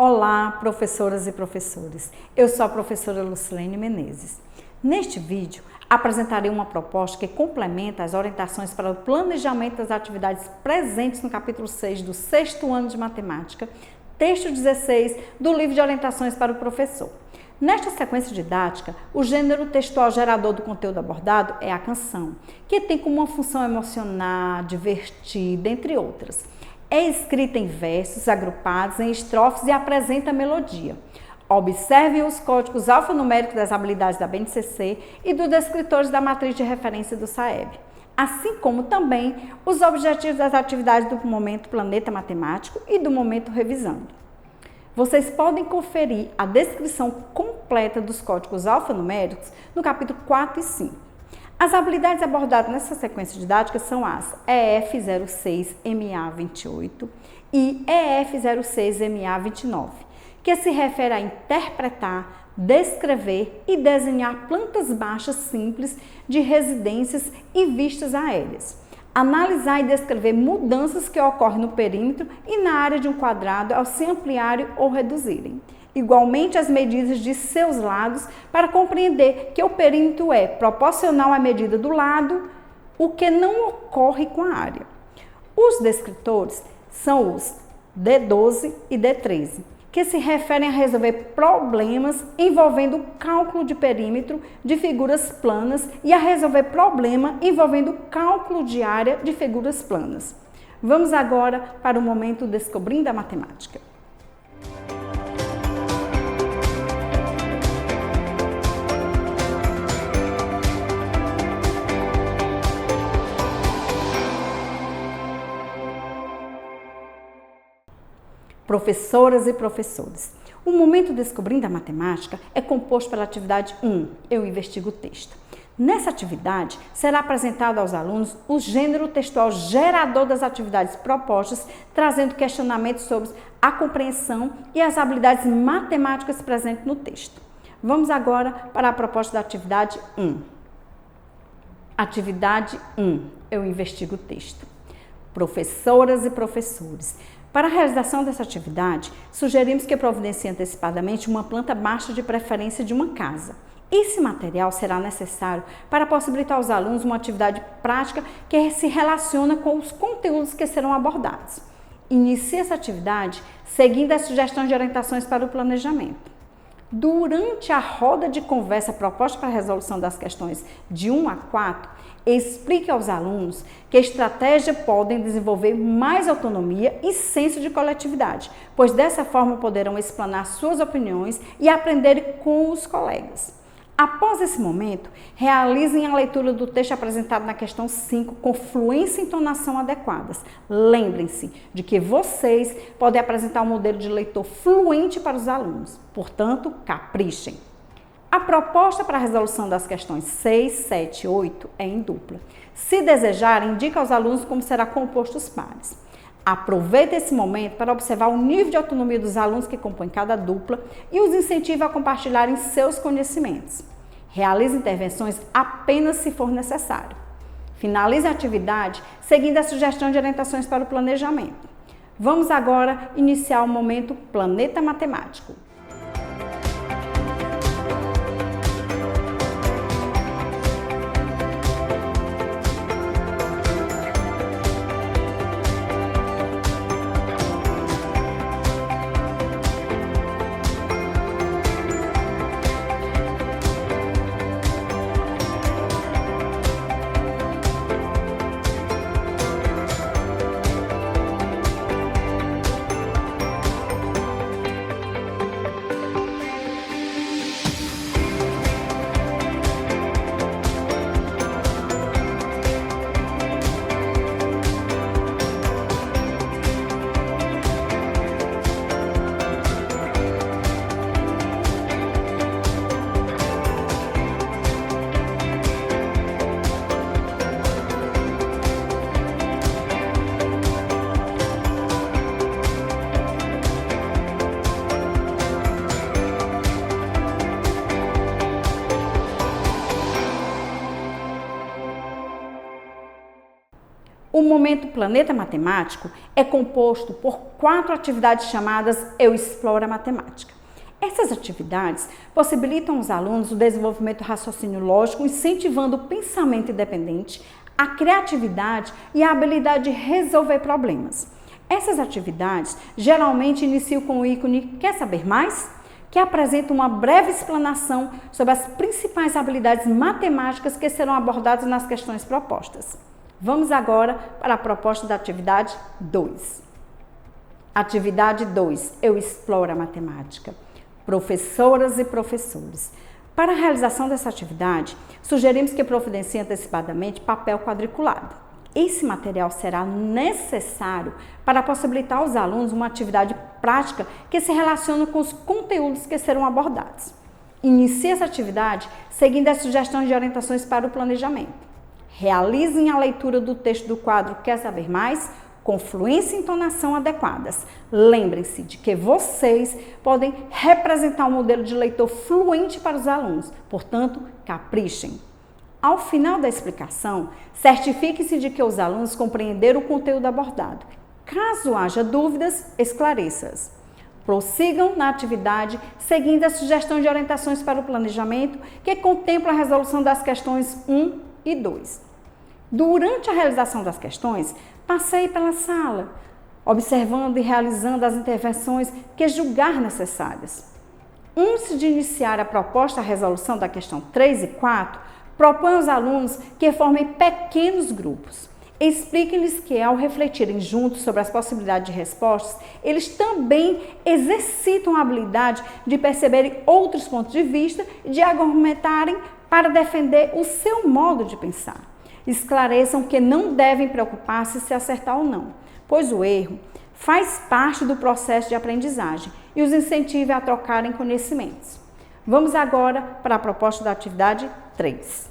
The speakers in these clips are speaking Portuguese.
Olá, professoras e professores. Eu sou a professora Lucilene Menezes. Neste vídeo, apresentarei uma proposta que complementa as orientações para o planejamento das atividades presentes no capítulo 6 do 6º ano de matemática, texto 16 do livro de orientações para o professor. Nesta sequência didática, o gênero textual gerador do conteúdo abordado é a canção, que tem como uma função emocionar, divertir, dentre outras. É escrita em versos agrupados em estrofes e apresenta a melodia. Observem os códigos alfanuméricos das habilidades da BNCC e dos descritores da matriz de referência do SAEB, assim como também os objetivos das atividades do momento Planeta Matemático e do momento Revisando. Vocês podem conferir a descrição completa dos códigos alfanuméricos no capítulo 4 e 5. As habilidades abordadas nessa sequência didática são as EF06MA28 e EF06MA29, que se refere a interpretar, descrever e desenhar plantas baixas simples de residências e vistas aéreas. Analisar e descrever mudanças que ocorrem no perímetro e na área de um quadrado ao se ampliarem ou reduzirem. Igualmente as medidas de seus lados para compreender que o perímetro é proporcional à medida do lado, o que não ocorre com a área. Os descritores são os D12 e D13, que se referem a resolver problemas envolvendo o cálculo de perímetro de figuras planas e a resolver problema envolvendo o cálculo de área de figuras planas. Vamos agora para o momento Descobrindo a Matemática. Professoras e professores, o momento Descobrindo a Matemática é composto pela atividade 1, Eu Investigo o Texto. Nessa atividade, será apresentado aos alunos o gênero textual gerador das atividades propostas, trazendo questionamentos sobre a compreensão e as habilidades matemáticas presentes no texto. Vamos agora para a proposta da atividade 1. Atividade 1, Eu Investigo o Texto. Professoras e professores, para a realização dessa atividade, sugerimos que providencie antecipadamente uma planta baixa de preferência de uma casa. Esse material será necessário para possibilitar aos alunos uma atividade prática que se relaciona com os conteúdos que serão abordados. Inicie essa atividade seguindo as sugestões de orientações para o planejamento. Durante a roda de conversa proposta para a resolução das questões de 1 a 4, explique aos alunos que estratégia podem desenvolver mais autonomia e senso de coletividade, pois dessa forma poderão explanar suas opiniões e aprender com os colegas. Após esse momento, realizem a leitura do texto apresentado na questão 5 com fluência e entonação adequadas. Lembrem-se de que vocês podem apresentar um modelo de leitor fluente para os alunos, portanto, caprichem. A proposta para a resolução das questões 6, 7 e 8 é em dupla. Se desejarem, indique aos alunos como será composto os pares. Aproveite esse momento para observar o nível de autonomia dos alunos que compõem cada dupla e os incentive a compartilharem seus conhecimentos. Realize intervenções apenas se for necessário. Finalize a atividade seguindo a sugestão de orientações para o planejamento. Vamos agora iniciar o momento Planeta Matemático. O momento Planeta Matemático é composto por 4 atividades chamadas Eu Exploro a Matemática. Essas atividades possibilitam aos alunos o desenvolvimento do raciocínio lógico, incentivando o pensamento independente, a criatividade e a habilidade de resolver problemas. Essas atividades geralmente iniciam com o ícone Quer saber mais?, que apresenta uma breve explanação sobre as principais habilidades matemáticas que serão abordadas nas questões propostas. Vamos agora para a proposta da atividade 2. Atividade 2, Eu Exploro a Matemática. Professoras e professores. Para a realização dessa atividade, sugerimos que providencie antecipadamente papel quadriculado. Esse material será necessário para possibilitar aos alunos uma atividade prática que se relaciona com os conteúdos que serão abordados. Inicie essa atividade seguindo as sugestões de orientações para o planejamento. Realizem a leitura do texto do quadro Quer saber mais? Com fluência e entonação adequadas. Lembrem-se de que vocês podem representar um modelo de leitor fluente para os alunos, portanto, caprichem. Ao final da explicação, certifique-se de que os alunos compreenderam o conteúdo abordado. Caso haja dúvidas, esclareça-as. Prossigam na atividade seguindo a sugestão de orientações para o planejamento, que contempla a resolução das questões 1 e 2. Durante a realização das questões, passeie pela sala, observando e realizando as intervenções que julgar necessárias. Antes de iniciar a proposta à resolução da questão 3 e 4, propõe aos alunos que formem pequenos grupos. Expliquem-lhes que, ao refletirem juntos sobre as possibilidades de respostas, eles também exercitam a habilidade de perceberem outros pontos de vista e de argumentarem para defender o seu modo de pensar. Esclareçam que não devem preocupar-se se acertar ou não, pois o erro faz parte do processo de aprendizagem e os incentive a trocarem conhecimentos. Vamos agora para a proposta da atividade 3.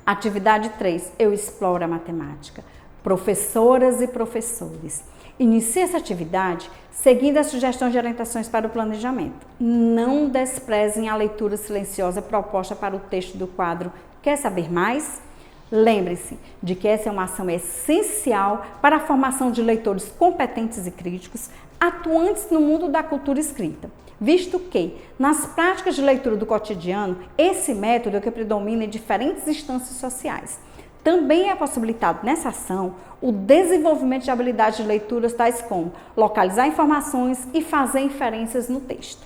Atividade 3, Eu Exploro a Matemática. Professoras e professores. Inicie essa atividade seguindo as sugestões de orientações para o planejamento. Não desprezem a leitura silenciosa proposta para o texto do quadro Quer saber mais? Lembre-se de que essa é uma ação essencial para a formação de leitores competentes e críticos, atuantes no mundo da cultura escrita, visto que, nas práticas de leitura do cotidiano, esse método é o que predomina em diferentes instâncias sociais. Também é possibilitado nessa ação o desenvolvimento de habilidades de leituras tais como localizar informações e fazer inferências no texto.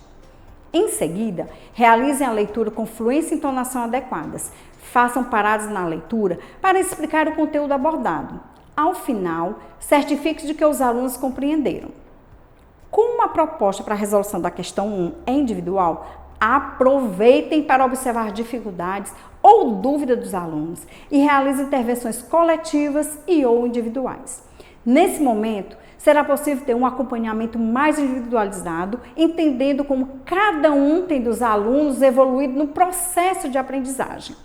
Em seguida, realizem a leitura com fluência e entonação adequadas. Façam paradas na leitura para explicar o conteúdo abordado. Ao final, certifique-se de que os alunos compreenderam. Como a proposta para a resolução da questão 1 é individual, aproveitem para observar dificuldades ou dúvidas dos alunos e realizem intervenções coletivas e ou individuais. Nesse momento, será possível ter um acompanhamento mais individualizado, entendendo como cada um tem dos alunos evoluído no processo de aprendizagem.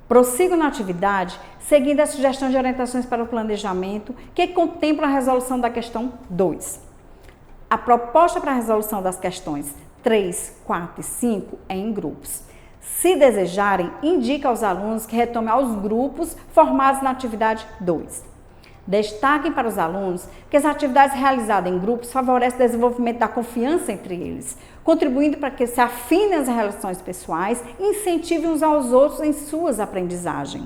Prossigam na atividade, seguindo as sugestões de orientações para o planejamento, que contemplam a resolução da questão 2. A proposta para a resolução das questões 3, 4 e 5 é em grupos. Se desejarem, indique aos alunos que retomem aos grupos formados na atividade 2. Destaquem para os alunos que as atividades realizadas em grupos favorecem o desenvolvimento da confiança entre eles, contribuindo para que se afinem as relações pessoais e incentivem uns aos outros em suas aprendizagens.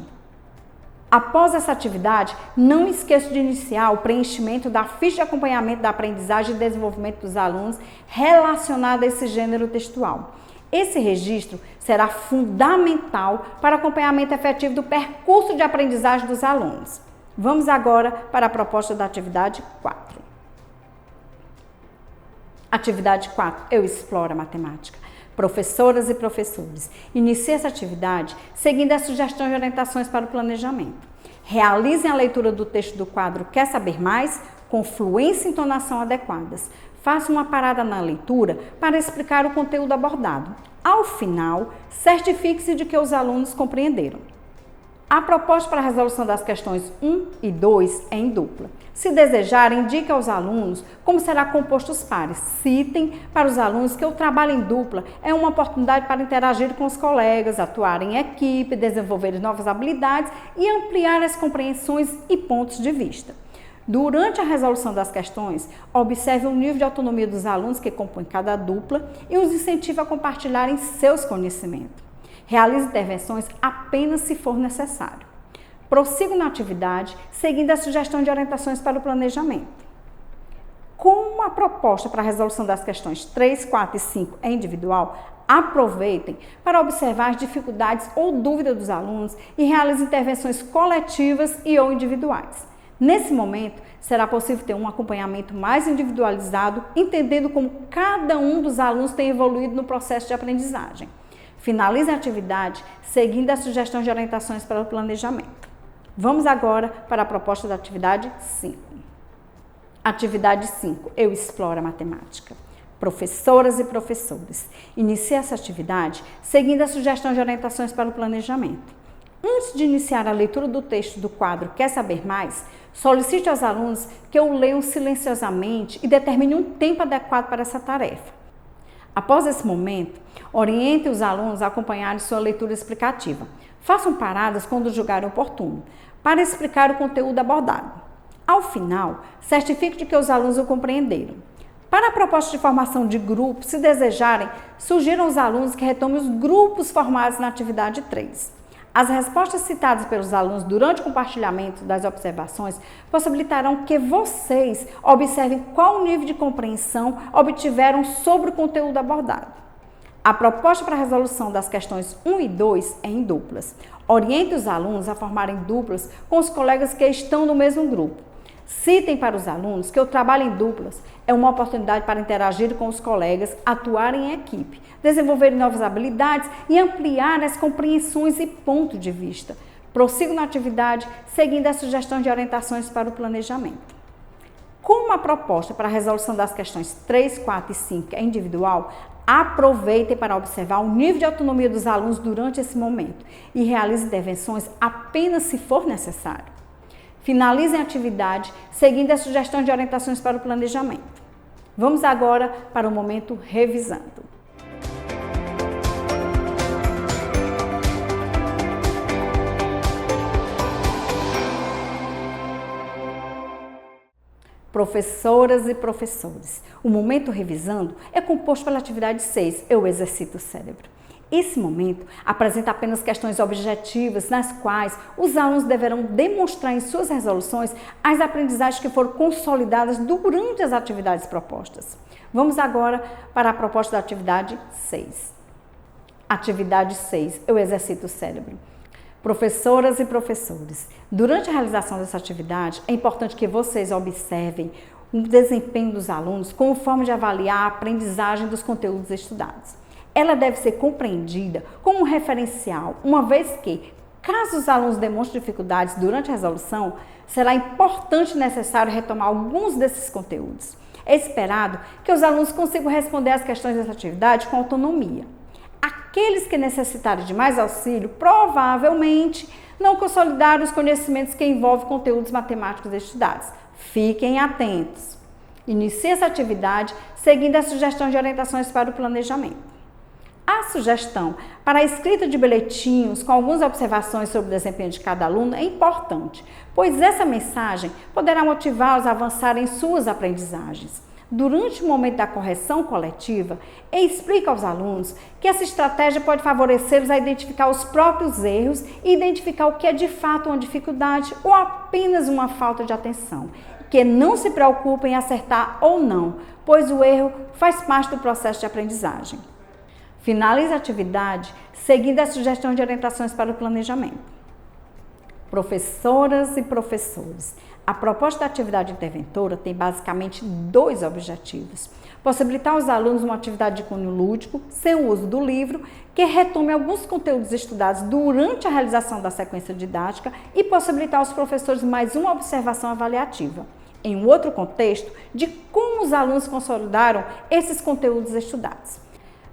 Após essa atividade, não esqueça de iniciar o preenchimento da ficha de acompanhamento da aprendizagem e desenvolvimento dos alunos relacionada a esse gênero textual. Esse registro será fundamental para o acompanhamento efetivo do percurso de aprendizagem dos alunos. Vamos agora para a proposta da atividade 4. Atividade 4, Eu Exploro a Matemática. Professoras e professores, inicie essa atividade seguindo as sugestões e orientações para o planejamento. Realizem a leitura do texto do quadro Quer saber mais? Com fluência e entonação adequadas. Faça uma parada na leitura para explicar o conteúdo abordado. Ao final, certifique-se de que os alunos compreenderam. A proposta para a resolução das questões 1 e 2 é em dupla. Se desejar, indique aos alunos como será composto os pares. Citem para os alunos que o trabalho em dupla é uma oportunidade para interagir com os colegas, atuar em equipe, desenvolver novas habilidades e ampliar as compreensões e pontos de vista. Durante a resolução das questões, observe o nível de autonomia dos alunos que compõem cada dupla e os incentive a compartilharem seus conhecimentos. Realize intervenções apenas se for necessário. Prossiga na atividade, seguindo a sugestão de orientações para o planejamento. Como a proposta para a resolução das questões 3, 4 e 5 é individual, aproveitem para observar as dificuldades ou dúvidas dos alunos e realize intervenções coletivas e ou individuais. Nesse momento, será possível ter um acompanhamento mais individualizado, entendendo como cada um dos alunos tem evoluído no processo de aprendizagem. Finalize a atividade seguindo a sugestão de orientações para o planejamento. Vamos agora para a proposta da atividade 5. Atividade 5. Eu exploro a matemática. Professoras e professores, inicie essa atividade seguindo a sugestão de orientações para o planejamento. Antes de iniciar a leitura do texto do quadro Quer Saber Mais?, solicite aos alunos que o leiam silenciosamente e determine um tempo adequado para essa tarefa. Após esse momento, oriente os alunos a acompanharem sua leitura explicativa. Façam paradas quando julgarem oportuno, para explicar o conteúdo abordado. Ao final, certifique de que os alunos o compreenderam. Para a proposta de formação de grupos, se desejarem, sugiram aos alunos que retomem os grupos formados na atividade 3. As respostas citadas pelos alunos durante o compartilhamento das observações possibilitarão que vocês observem qual nível de compreensão obtiveram sobre o conteúdo abordado. A proposta para a resolução das questões 1 e 2 é em duplas. Oriente os alunos a formarem duplas com os colegas que estão no mesmo grupo. Citem para os alunos que o trabalho em duplas é uma oportunidade para interagir com os colegas, atuar em equipe, desenvolver novas habilidades e ampliar as compreensões e ponto de vista. Prossigo na atividade, seguindo a sugestão de orientações para o planejamento. Como a proposta para a resolução das questões 3, 4 e 5 é individual, aproveitem para observar o nível de autonomia dos alunos durante esse momento e realize intervenções apenas se for necessário. Finalizem a atividade, seguindo a sugestão de orientações para o planejamento. Vamos agora para o momento revisando. Professoras e professores, o momento revisando é composto pela atividade 6, eu exercito o cérebro. Esse momento apresenta apenas questões objetivas nas quais os alunos deverão demonstrar em suas resoluções as aprendizagens que foram consolidadas durante as atividades propostas. Vamos agora para a proposta da atividade 6. Atividade 6, eu exercito o cérebro. Professoras e professores, durante a realização dessa atividade, é importante que vocês observem o desempenho dos alunos como forma de avaliar a aprendizagem dos conteúdos estudados. Ela deve ser compreendida como um referencial, uma vez que, caso os alunos demonstrem dificuldades durante a resolução, será importante e necessário retomar alguns desses conteúdos. É esperado que os alunos consigam responder às questões dessa atividade com autonomia. Aqueles que necessitarem de mais auxílio, provavelmente não consolidaram os conhecimentos que envolvem conteúdos matemáticos estudados. Fiquem atentos. Inicie essa atividade seguindo a sugestão de orientações para o planejamento. A sugestão para a escrita de bilhetinhos com algumas observações sobre o desempenho de cada aluno é importante, pois essa mensagem poderá motivá-los a avançar em suas aprendizagens. Durante o momento da correção coletiva, explique aos alunos que essa estratégia pode favorecê-los a identificar os próprios erros e identificar o que é de fato uma dificuldade ou apenas uma falta de atenção. Que não se preocupem em acertar ou não, pois o erro faz parte do processo de aprendizagem. Finalize a atividade seguindo a sugestão de orientações para o planejamento. Professoras e professores, a proposta da atividade interventora tem basicamente 2 objetivos. Possibilitar aos alunos uma atividade de cunho lúdico, sem o uso do livro, que retome alguns conteúdos estudados durante a realização da sequência didática e possibilitar aos professores mais uma observação avaliativa, em um outro contexto, de como os alunos consolidaram esses conteúdos estudados.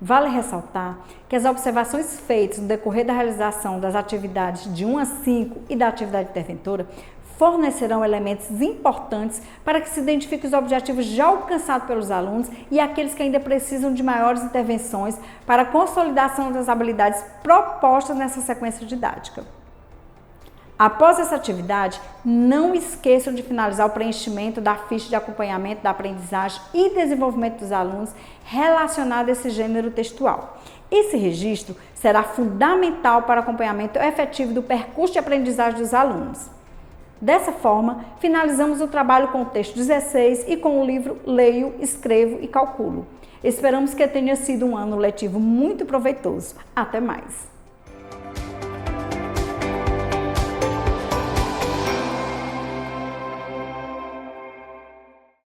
Vale ressaltar que as observações feitas no decorrer da realização das atividades de 1 a 5 e da atividade interventora fornecerão elementos importantes para que se identifiquem os objetivos já alcançados pelos alunos e aqueles que ainda precisam de maiores intervenções para a consolidação das habilidades propostas nessa sequência didática. Após essa atividade, não esqueçam de finalizar o preenchimento da ficha de acompanhamento da aprendizagem e desenvolvimento dos alunos relacionado a esse gênero textual. Esse registro será fundamental para o acompanhamento efetivo do percurso de aprendizagem dos alunos. Dessa forma, finalizamos o trabalho com o texto 16 e com o livro Leio, Escrevo e Calculo. Esperamos que tenha sido um ano letivo muito proveitoso. Até mais!